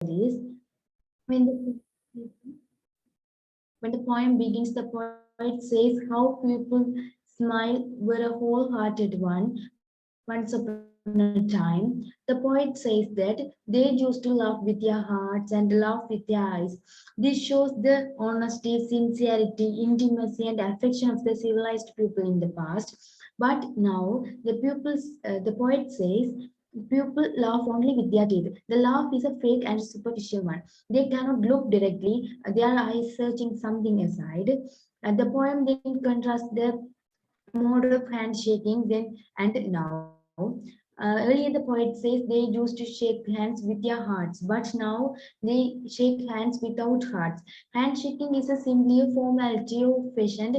this. When the when the poem begins, the poet says how people smile were a wholehearted one once upon a time. The poet says that they used to laugh with their hearts and laugh with their eyes. This shows the honesty, sincerity, intimacy, and affection of the civilized people in the past. But now the poet says people laugh only with their teeth. The laugh is a fake and superficial one. They cannot look directly, their eyes searching something aside. And the poem then contrasts the mode of handshaking then and now. Earlier, the poet says they used to shake hands with their hearts, but now they shake hands without hearts. Handshaking is a simply a formality or fashioned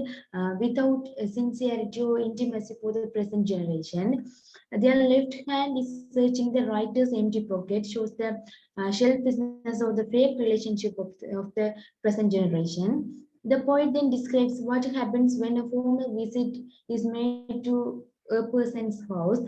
without sincerity or intimacy for the present generation. Their left hand is searching the writer's empty pocket, shows the shelfishness of the fake relationship of the present generation. The poet then describes what happens when a formal visit is made to a person's house.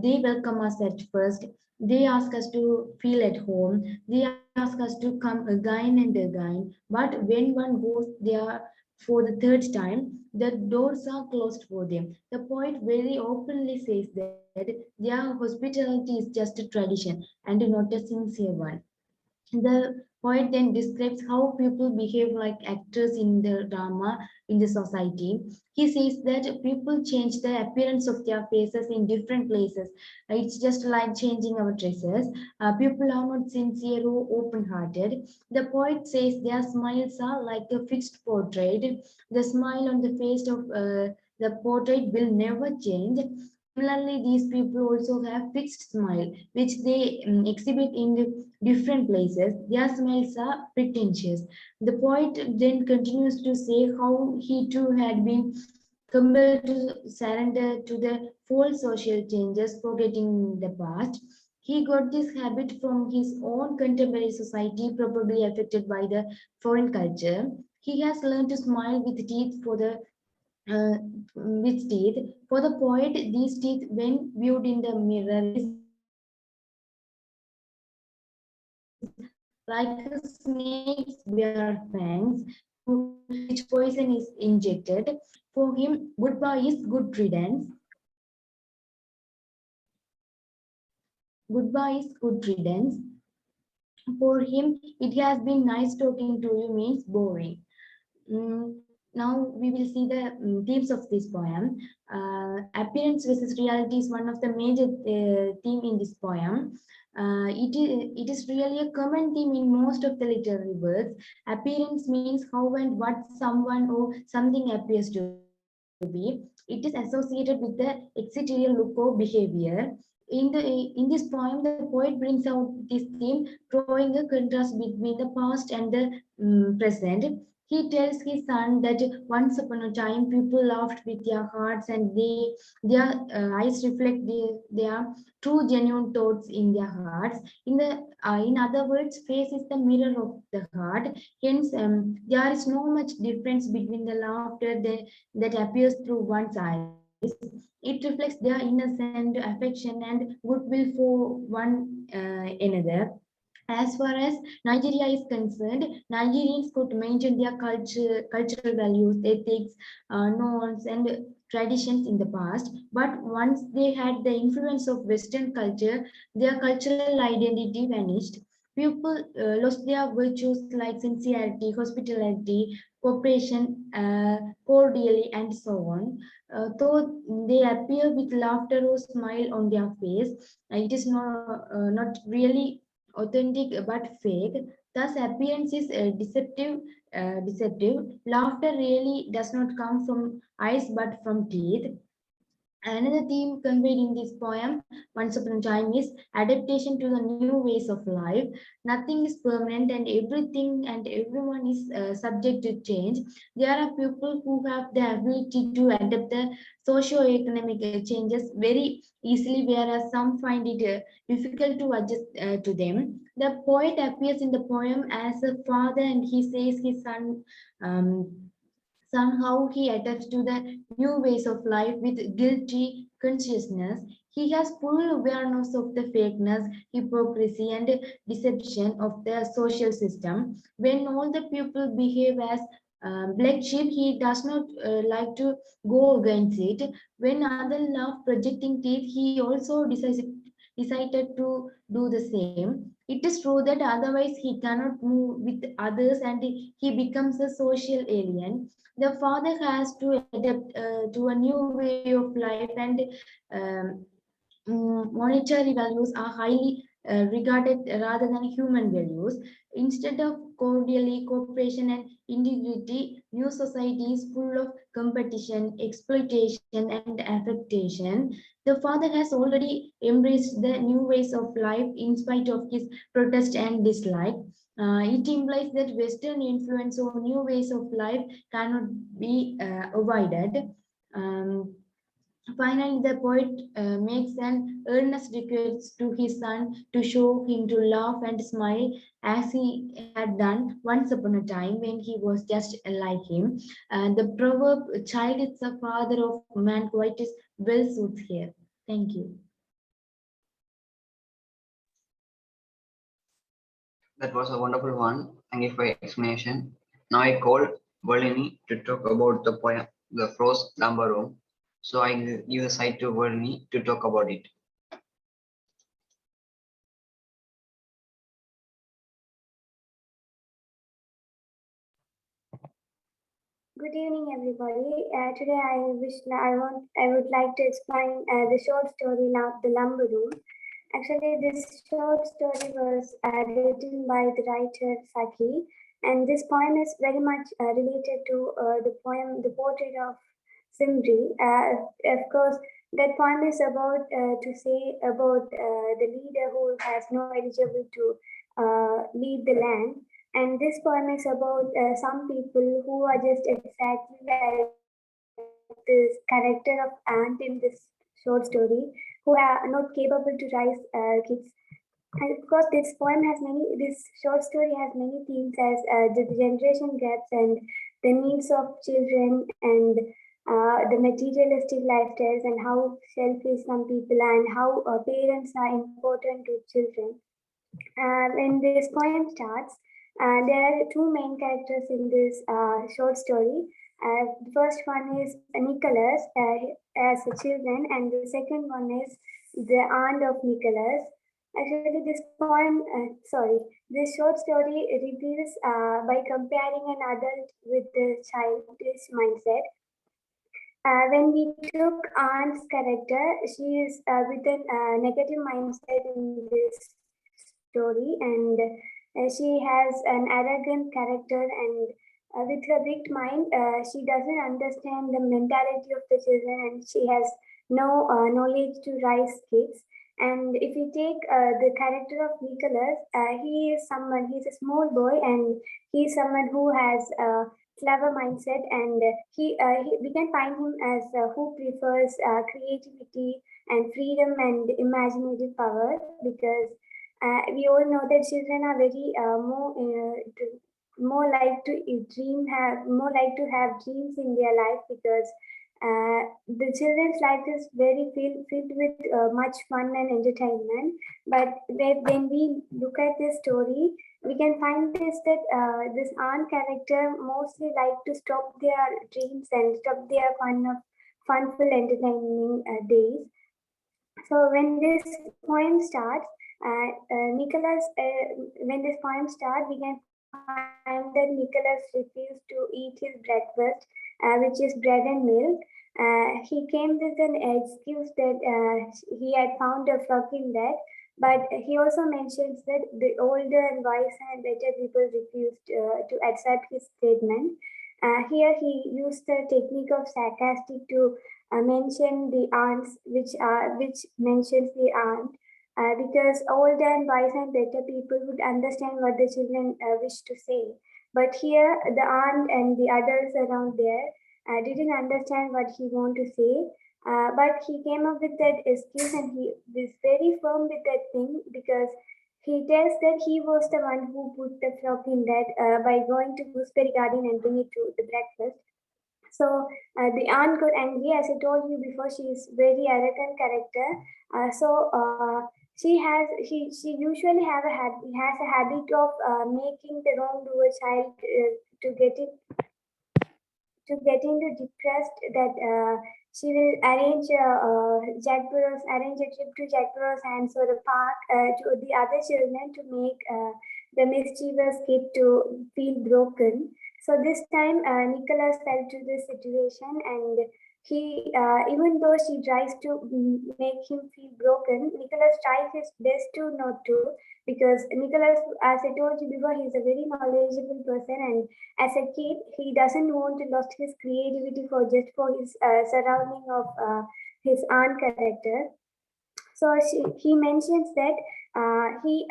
They welcome us at first. They ask us to feel at home. They ask us to come again and again. But when one goes there for the third time, the doors are closed for them. The poet very openly says that their hospitality is just a tradition and not a sincere one. The poet then describes how people behave like actors in the drama in the society. He says that people change the appearance of their faces in different places. It's just like changing our dresses. People are not sincere or open hearted. The poet says their smiles are like a fixed portrait. The smile on the face of the portrait will never change. Similarly, these people also have fixed smile, which they exhibit in different places. Their smiles are pretentious. The poet then continues to say how he too had been compelled to surrender to the false social changes, forgetting the past. He got this habit from his own contemporary society, probably affected by the foreign culture. He has learned to smile with teeth uh, with teeth. For the poet, these teeth, when viewed in the mirror, is like a snake's bare fangs. Through which poison is injected. For him, goodbye is good riddance. Goodbye is good riddance. For him, it has been nice talking to you means boring. Now we will see the themes of this poem. Appearance versus reality is one of the major theme in this poem. It is really a common theme in most of the literary works. Appearance means how and what someone or something appears to be. It is associated with the exterior look or behavior. In this poem, the poet brings out this theme, drawing a contrast between the past and the present. He tells his son that once upon a time people laughed with their hearts and their eyes reflect their true genuine thoughts in their hearts. In other words, face is the mirror of the heart. Hence, there is no much difference between the laughter that appears through one's eyes. It reflects their innocent affection and goodwill for one another. As far as Nigeria is concerned, Nigerians could maintain their cultural values, ethics, norms, and traditions in the past. But once they had the influence of Western culture, their cultural identity vanished. People lost their virtues like sincerity, hospitality, cooperation, cordially, and so on. Though they appear with laughter or smile on their face, it is not really authentic but fake. Thus, appearance is deceptive. Deceptive. Laughter really does not come from eyes but from teeth. Another theme conveyed in this poem, Once Upon a Time, is adaptation to the new ways of life. Nothing is permanent, and everything and everyone is subject to change. There are people who have the ability to adapt the socio-economic changes very easily, whereas some find it difficult to adjust to them. The poet appears in the poem as a father, and he says his son. Somehow he adapts to the new ways of life with guilty consciousness. He has full awareness of the fakeness, hypocrisy, and deception of the social system. When all the people behave as black sheep, he does not like to go against it. When others love projecting teeth, he also decided to do the same. It is true that otherwise he cannot move with others and he becomes a social alien. The father has to adapt to a new way of life, and um, monetary values are highly regarded rather than human values. Instead of cordially cooperation and integrity, new society is full of competition, exploitation, and affectation. The father has already embraced the new ways of life in spite of his protest and dislike. It implies that Western influence or new ways of life cannot be avoided. Um, Finally, the poet makes an earnest request to his son to show him to laugh and smile as he had done once upon a time when he was just like him. And the proverb, child is the father of man, quite is well suits here. Thank you. That was a wonderful one. Thank you for your explanation. Now I call Verlini to talk about the poem, the prose Lumber Room. So I give the side to Verlini to talk about it. Good evening, everybody. Today, I would like to explain the short story "The Lumber Room." Actually, this short story was written by the writer Saki, and this poem is very much related to the poem "The Portrait of Simri." Of course, that poem is about to say about the leader who has no eligibility to lead the land, and this poem is about some people who are just exactly like this character of ant in this short story, who are not capable to raise kids. And of course, this short story has many themes as the generation gaps and the needs of children and the materialistic lifestyles and how selfish some people and how parents are important to children. When this poem starts, there are two main characters in this short story. The first one is Nicholas as a children, and the second one is the aunt of Nicholas. Actually, this short story reveals by comparing an adult with the childish mindset. When we took Aunt's character, she is with a negative mindset in this story, and she has an arrogant character, and with her big mind, she doesn't understand the mentality of the children, and she has no knowledge to raise kids. And if we take the character of Nicholas, he's a small boy, and he's someone who has clever mindset, and we can find him as who prefers creativity and freedom and imaginative power, because we all know that children are very more like to dream have more like to have dreams in their life, because the children's life is filled with much fun and entertainment. But when we look at this story, we can find this that this aunt character mostly like to stop their dreams and stop their funful entertaining days. So when this poem starts, Nicholas, when this poem starts, we can find that Nicholas refused to eat his breakfast, which is bread and milk. He came with an excuse that he had found a frog in that, but he also mentions that the older and wise and better people refused to accept his statement. Here he used the technique of sarcastic to mention the aunts, which mentions the aunt, because older and wise and better people would understand what the children wish to say. But here, the aunt and the adults around there didn't understand what he wanted to say. But he came up with that excuse, and he was very firm with that thing, because he tells that he was the one who put the frog in that by going to gooseberry garden and bring it to the breakfast. So the aunt got angry. As I told you before, she is very arrogant character. She usually has a habit of making the wrong to a child to get it to get into depressed that she will arrange arrange a trip to Jack Burrow's hands or a park to the other children to make the mischievous kid to feel broken. So this time Nicholas fell to this situation, and even though she tries to make him feel broken, Nicholas tries his best to not to, because Nicholas, as I told you before, he's a very knowledgeable person, and as a kid, he doesn't want to lose his creativity for just for his surrounding of his aunt character. So he mentions that he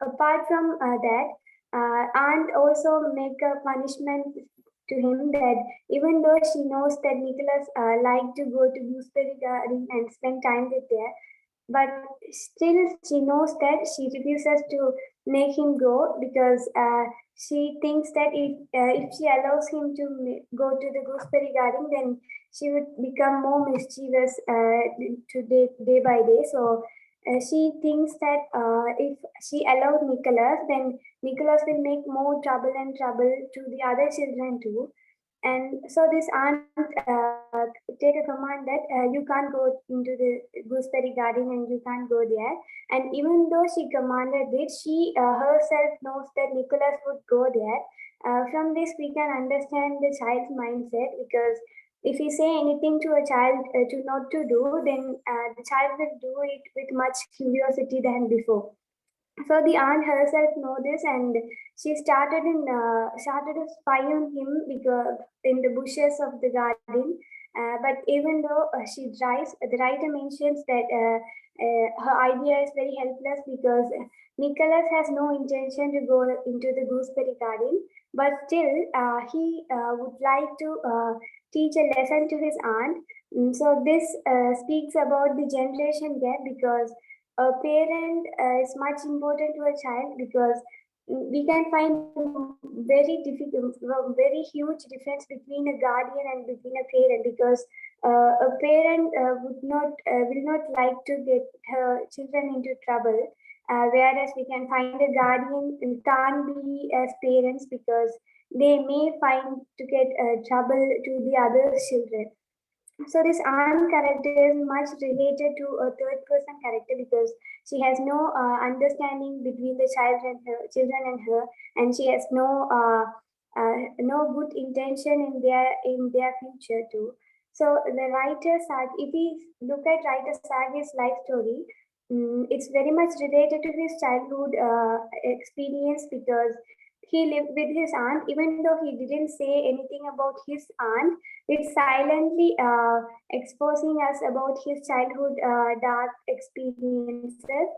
apart from that, aunt also make a punishment to him that even though she knows that Nicholas like to go to gooseberry garden and spend time with there, but still she knows that she refuses to make him go because she thinks that if she allows him to go to the gooseberry garden, then she would become more mischievous day by day. So she thinks that if she allowed Nicholas, then Nicholas will make more trouble and trouble to the other children too. And so this aunt take a command that you can't go into the gooseberry garden and you can't go there. And even though she commanded it, she herself knows that Nicholas would go there. From this, we can understand the child's mindset, because if we say anything to a child to not to do, then the child will do it with much curiosity than before. So the aunt herself know this, and she started to spy on him because in the bushes of the garden. But even though she tries, the writer mentions that her idea is very helpless because Nicholas has no intention to go into the gooseberry garden, but still he would like to teach a lesson to his aunt. So this speaks about the generation gap, because a parent is much important to a child, because we can find very difficult, very huge difference between a guardian and between a parent, because a parent would not will not like to get her children into trouble, whereas we can find a guardian can't be as parents because they may find to get trouble to the other children. So this aunt character is much related to a third person character, because she has no understanding between the child and her children and her, and she has no good intention in their future too. So the writer Sag, if we look at writer Sagi's life story, it's very much related to his childhood experience, because he lived with his aunt, even though he didn't say anything about his aunt. It's silently exposing us about his childhood dark experiences.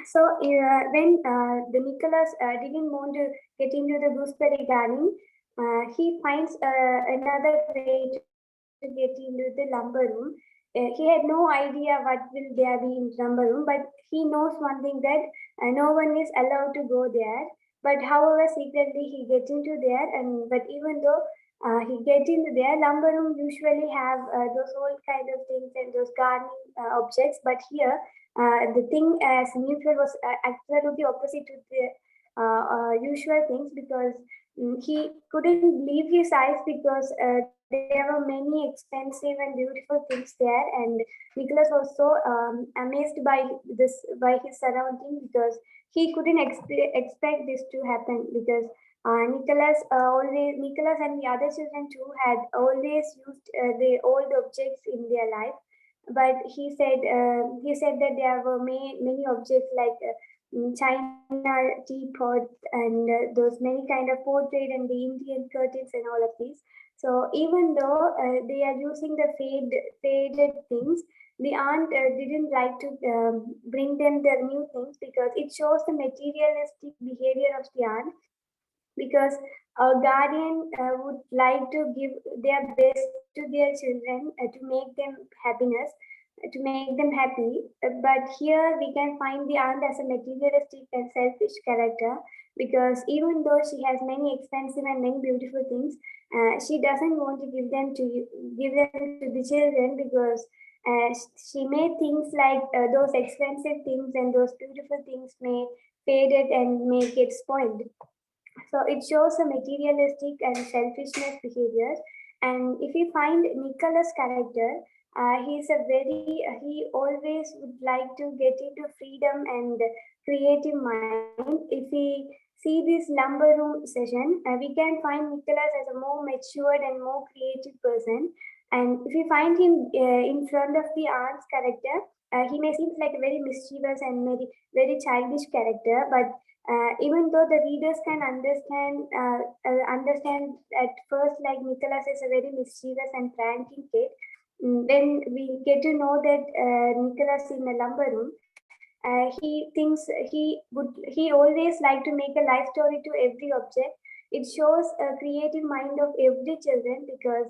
So when the Nicholas didn't want to get into the gooseberry garden, he finds another way to get into the lumber room. He had no idea what will there be in lumber room, but he knows one thing, that no one is allowed to go there. But however, secretly he gets into there, and but even though he get into there, lumber room usually have those old kind of things and those gardening objects. But here, the thing as usual was absolutely opposite to the usual things, because he couldn't believe his eyes, because there were many expensive and beautiful things there, and Nicholas was so amazed by this, by his surrounding, because he couldn't expect this to happen, because Nicholas and the other children too had always used the old objects in their life, but he said that there were many objects like China teapots and those many kind of portrait and the Indian curtains and all of these. So even though they are using the faded things, the aunt didn't like to bring them the new things, because it shows the materialistic behavior of the aunt, because a guardian would like to give their best to their children to make them happiness, to make them happy. But here we can find the aunt as a materialistic and selfish character, because even though she has many expensive and many beautiful things, she doesn't want to give them to the children because she may things like those expensive things and those beautiful things may fade it and make it spoiled. So it shows a materialistic and selfishness behavior. And if we find Nicholas' character, he's a he always would like to get into freedom and creative mind. If we see this lumber room session, we can find Nicholas as a more matured and more creative person. And if we find him in front of the aunt's character, he may seem like a very mischievous and very childish character, but even though the readers can understand at first like Nicholas is a very mischievous and pranking kid, when we get to know that Nicholas in a lumber room, he thinks he always like to make a life story to every object. It shows a creative mind of every children because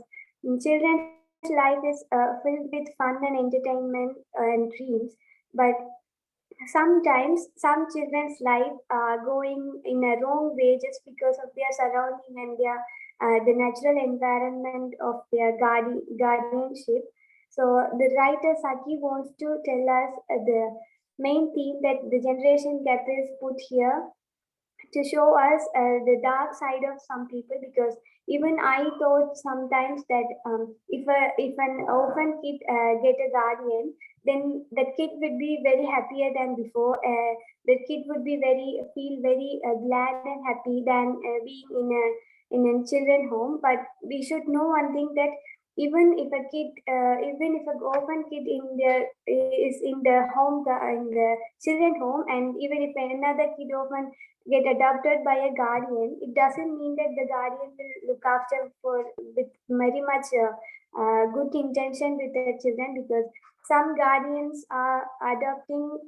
children's life is filled with fun and entertainment and dreams, but sometimes some children's life are going in a wrong way just because of their surrounding and their the natural environment of their guardianship. So the writer Saki wants to tell us the main theme that the generation gap is put here to show us the dark side of some people, because even I thought sometimes that if an orphan kid get a guardian, then that kid would be very happier than before. The kid would be feel very glad and happy than being in a children home. But we should know one thing, that even if an orphan kid is in the in the children home, and even if another kid orphan get adopted by a guardian, it doesn't mean that the guardian will look after for with very much good intention with their children, because some guardians are adopting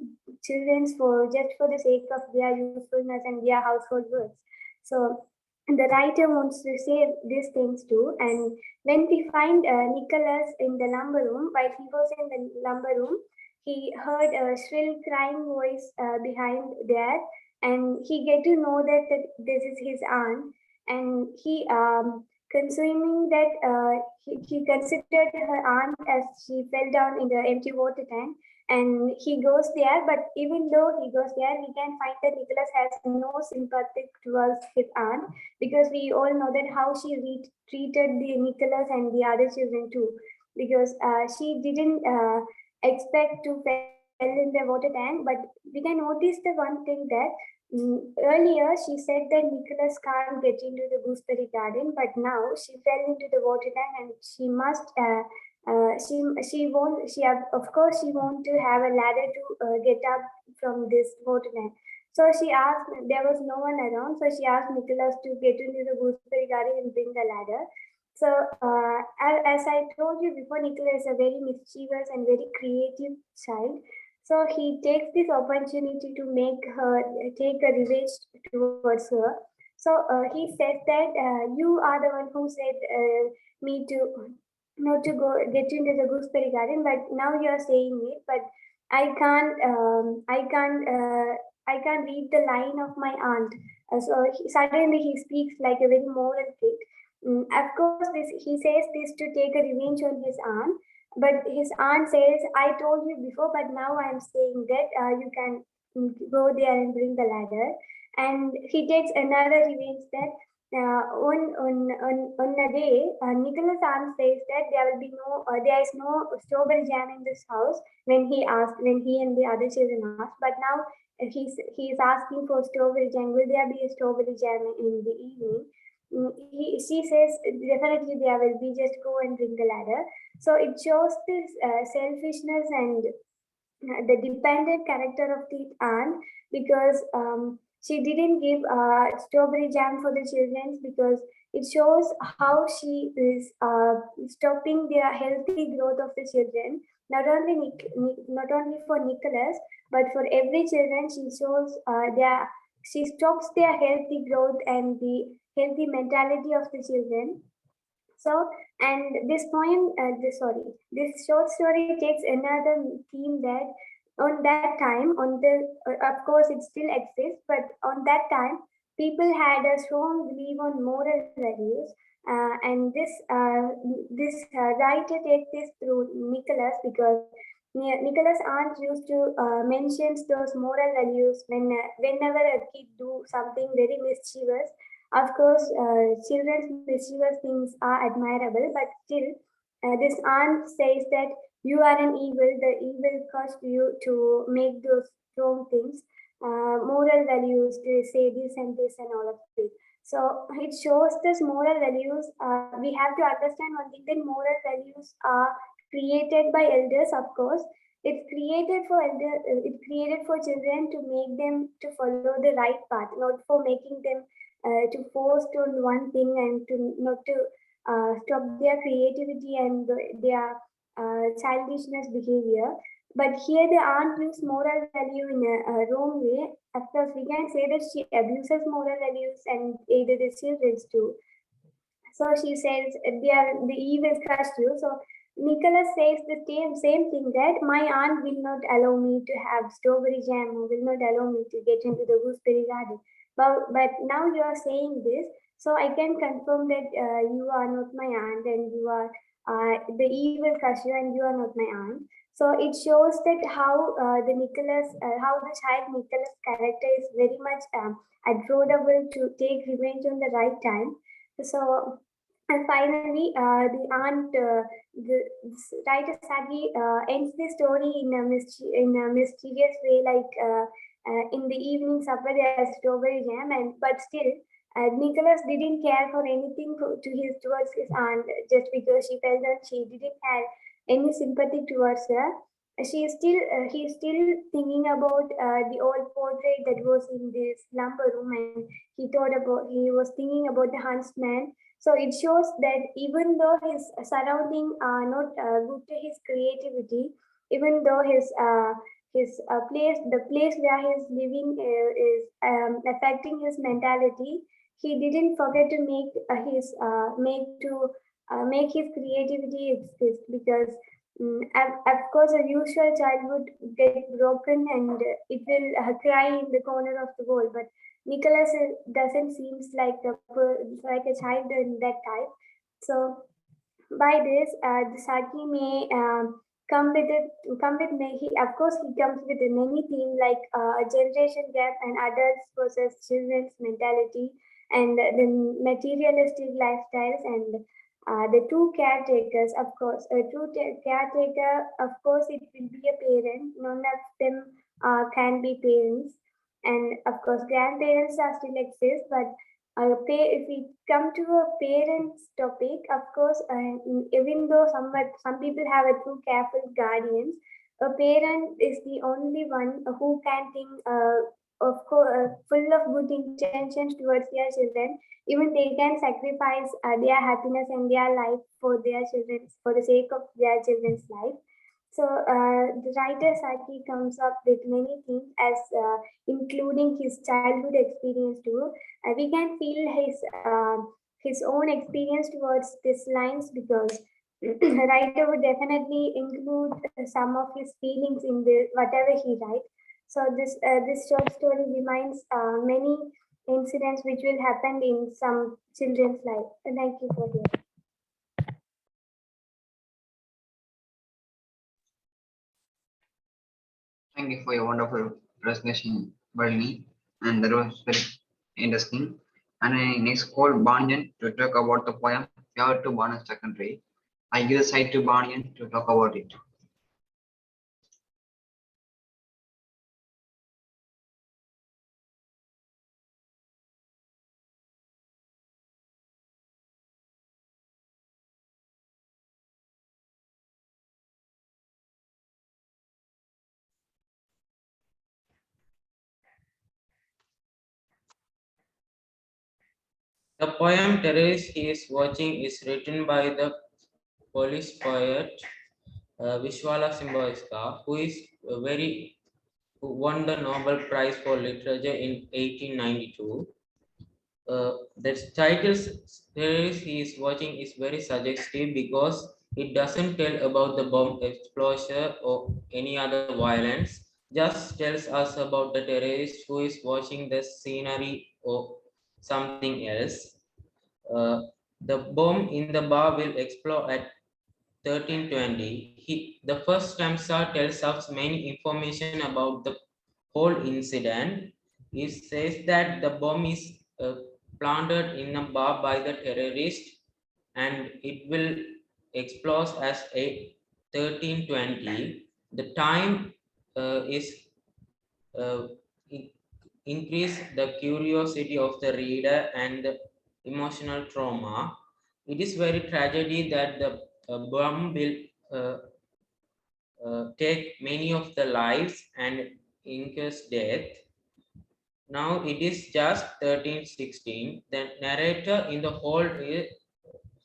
children for just for the sake of their usefulness and their household works. So the writer wants to say these things too. And when we find Nicholas in the lumber room, while he was in the lumber room, he heard a shrill crying voice behind there, and he get to know that this is his aunt, and he consuming that he considered her aunt as she fell down in the empty water tank, and he goes there. But even though he goes there, we can find that Nicholas has no sympathy towards his aunt, because we all know that how she treated the Nicholas and the other children too, because she didn't expect to fell in the water tank. But we can notice the one thing that earlier she said that Nicholas can't get into the gooseberry garden, but now she fell into the water tank, and she must of course she want to have a ladder to get up from this water tank. So she asked, there was no one around, so she asked Nicholas to get into the gooseberry garden and bring the ladder. So as I told you before, Nicholas is a very mischievous and very creative child. So he takes this opportunity to make her take a revenge towards her. So he said that you are the one who said me to not to go get into the gooseberry garden, but now you are saying it. But I can't, I can't read the line of my aunt. Suddenly he speaks like a very moral kid. Of course, he says this to take a revenge on his aunt, but his aunt says, I told you before, but now I'm saying that you can go there and bring the ladder. And he takes another revenge that on a day, Nicholas aunt says that there is no strawberry jam in this house when he and the other children asked. But now he is asking for strawberry jam. Will there be a strawberry jam in the evening? She says definitely there will be, just go and bring the ladder. So it shows this selfishness and the dependent character of the aunt, because she didn't give strawberry jam for the children, because it shows how she is stopping the healthy growth of the children. Not only for Nicholas, but for every children, she shows she stops their healthy growth and the healthy mentality of the children. So, and this short story takes another theme that on that time, of course, it still exists, but on that time, People had a strong belief on moral values, and this writer takes this through Nicholas because Nicholas aunt used to mention those moral values whenever a kid do something very mischievous. Of course, children's mischievous things are admirable, but still, this aunt says that you are an evil. The evil caused you to make those wrong things. Moral values, they say this and all of this. So it shows this moral values. We have to understand one thing, that moral values are created by elders, of course. It's created for children to make them to follow the right path, not for making them to force on one thing and to not to stop their creativity and their childishness behavior. But here the aunt views moral value in a wrong way. Of course, we can say that she abuses moral values and either the children too. So she says the evil crushed you. So Nicholas says the same thing, that my aunt will not allow me to have strawberry jam, or will not allow me to get into the gooseberry garden. But now you are saying this, so I can confirm that you are not my aunt, and you are the evil crushed you, and you are not my aunt. So it shows that how the child Nicholas character is very much adorable to take revenge on the right time. So, and finally, this writer Sagi ends the story in a mysterious way, like in the evening supper there's strawberry jam, and but still. Nicholas didn't care for anything towards his aunt, just because she felt that she didn't have any sympathy towards her. He's still thinking about the old portrait that was in this lumber room, and he was thinking about the huntsman. So it shows that even though his surroundings are not good to his creativity, even though the place where he's living is affecting his mentality, he didn't forget to make his creativity exist, because of course a usual child would get broken and it will cry in the corner of the wall, but Nicholas doesn't seems like a child in that type. So by this, the Saki may come with he of course he comes with many themes like a generation gap and adults versus children's mentality, and the materialistic lifestyles, and the two caretakers. Of course, a caretaker, of course, it will be a parent. None of them can be parents, and of course, grandparents are still exist, but if we come to a parents topic, of course, even though some people have a true careful guardians, a parent is the only one who can think of full of good intentions towards their children. Even they can sacrifice their happiness and their life for their children, for the sake of their children's life. So the writer Saki comes up with many things as including his childhood experience too. We can feel his own experience towards these lines, because the writer would definitely include some of his feelings in whatever he writes. So this short story reminds many incidents which will happen in some children's life. And thank you for hearing. Thank you for your wonderful presentation, Bernie, and that was very interesting. And I next call Banyan to talk about the poem Pure to Bonus Secondary. I give the side to Banyan to talk about it. The poem Terrorist He is Watching is written by the Polish poet Wiswala Szymborska, who won the Nobel Prize for Literature in 1892. The title Terrorist He is Watching is very suggestive because it doesn't tell about the bomb explosion or any other violence, just tells us about the terrorist who is watching the scenery something else. The bomb in the bar will explode at 13:20. The first Stamsar tells us many information about the whole incident. It says that the bomb is planted in a bar by the terrorist and it will explode as a 13:20. The time is uh, in- increase the curiosity of the reader and the emotional trauma. It is very tragedy that the bomb will uh, take many of the lives and incurs death. Now it is just 13:16. The narrator in the whole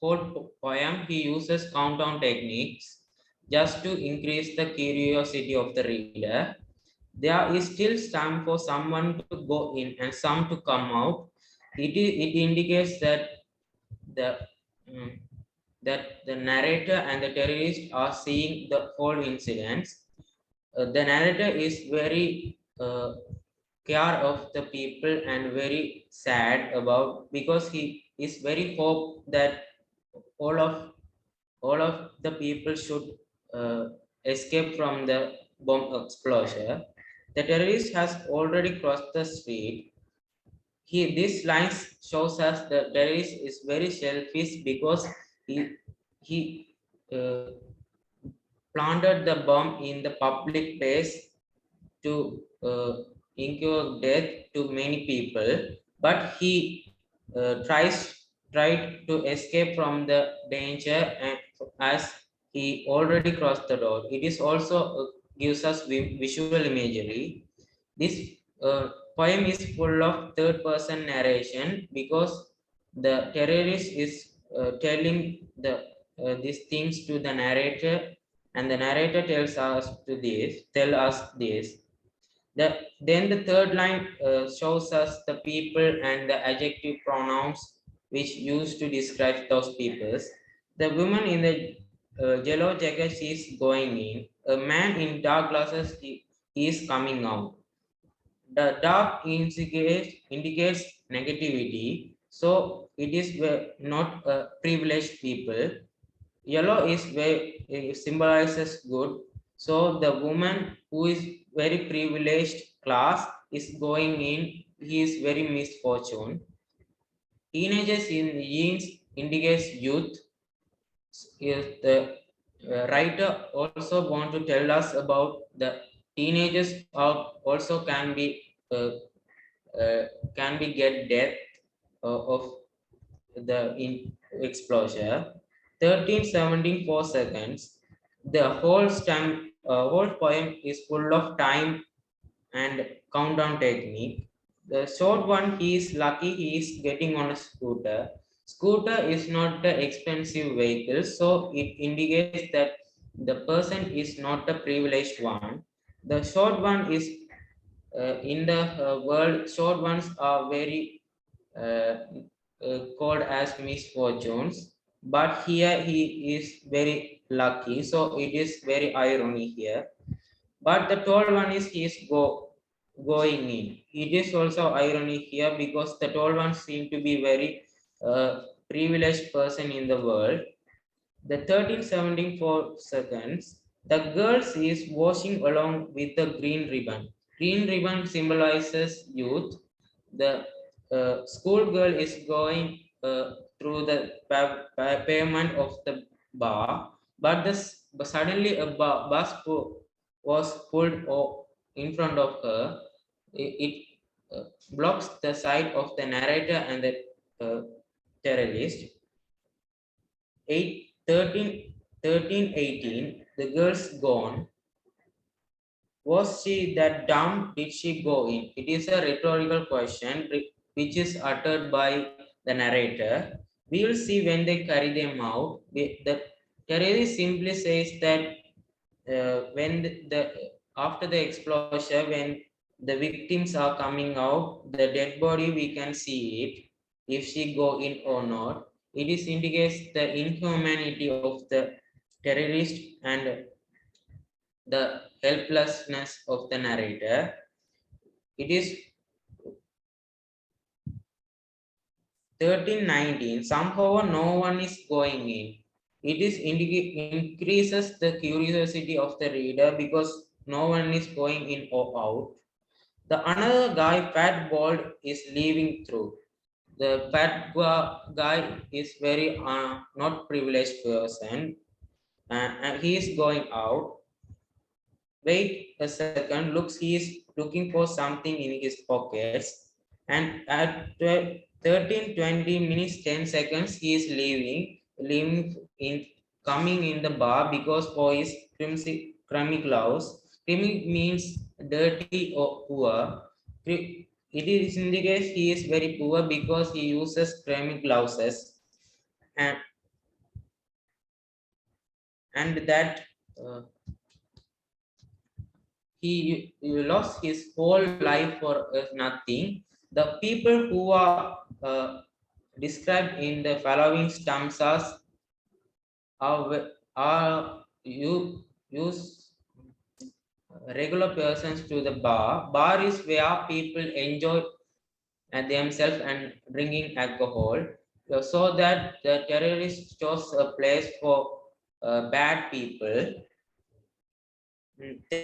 poem he uses countdown techniques just to increase the curiosity of the reader. There is still time for someone to go in and some to come out. It indicates the mm, that the narrator and the terrorist are seeing the whole incidents. The narrator is very care of the people and very sad about because he is very hope that all of all of the people should uh, escape from the bomb explosion. The terrorist has already crossed the street. This line shows us the terrorist is very selfish because he uh, planted the bomb in the public place to incur death to many people, but he tried to escape from the danger and as he already crossed the door. It is also gives us visual imagery. This poem is full of third person narration because the terrorist is telling these things to the narrator and the narrator tells us to this tell us this. Then the third line shows us the people and the adjective pronouns which used to describe those peoples. The woman in the yellow jacket, she is going in. A man in dark glasses, he is coming out. The dark indicates negativity, so it is not privileged people. Yellow is where it symbolizes good. So the woman who is very privileged class is going in. He is very misfortune. Teenagers in jeans indicates youth. Is the writer also want to tell us about the teenagers are also uh, can be get death of the explosion. 13, 17, 4 seconds. The whole poem is full of time and countdown technique. The short one, he is lucky he is getting on a scooter. Scooter is not the expensive vehicle, so it indicates that the person is not the privileged one. The short one is in the world, short ones are very called as misfortunes, but here he is very lucky, so it is very irony here. But the tall one is he is going in. It is also irony here because the tall ones seem to be very privileged person in the world. The 13:74 seconds, the girls is walking along with the green ribbon. Green ribbon symbolizes youth. The schoolgirl is going through the pavement of the bar, but but suddenly a bus was pulled in front of her. It blocks the sight of the narrator and the uh, terrorist. 8, 13, 13, 18, the girl's gone. Was she that dumb? Did she go in? It is a rhetorical question which is uttered by the narrator. We will see when they carry them out. The terrorist simply says that when after the explosion, when the victims are coming out, the dead body we can see it if she go in or not. It is indicates the inhumanity of the terrorist and the helplessness of the narrator. It is 1319, somehow no one is going in. It is increases the curiosity of the reader because no one is going in or out. The another guy, fat bald, is leaving through. The fat guy is very not privileged person, and he is going out. Wait a second, looks he is looking for something in his pockets, and at 13:20 minutes 10 seconds he is leaving in coming in the bar because for his crummy gloves. Crummy means dirty or poor. It is indicates he is very poor because he uses crummy gloves, and that uh, he lost his whole life for nothing. The people who are described in the following stanzas are you use regular persons to the bar. Bar is where people enjoy themselves and drinking alcohol. So that the terrorist chose a place for bad people.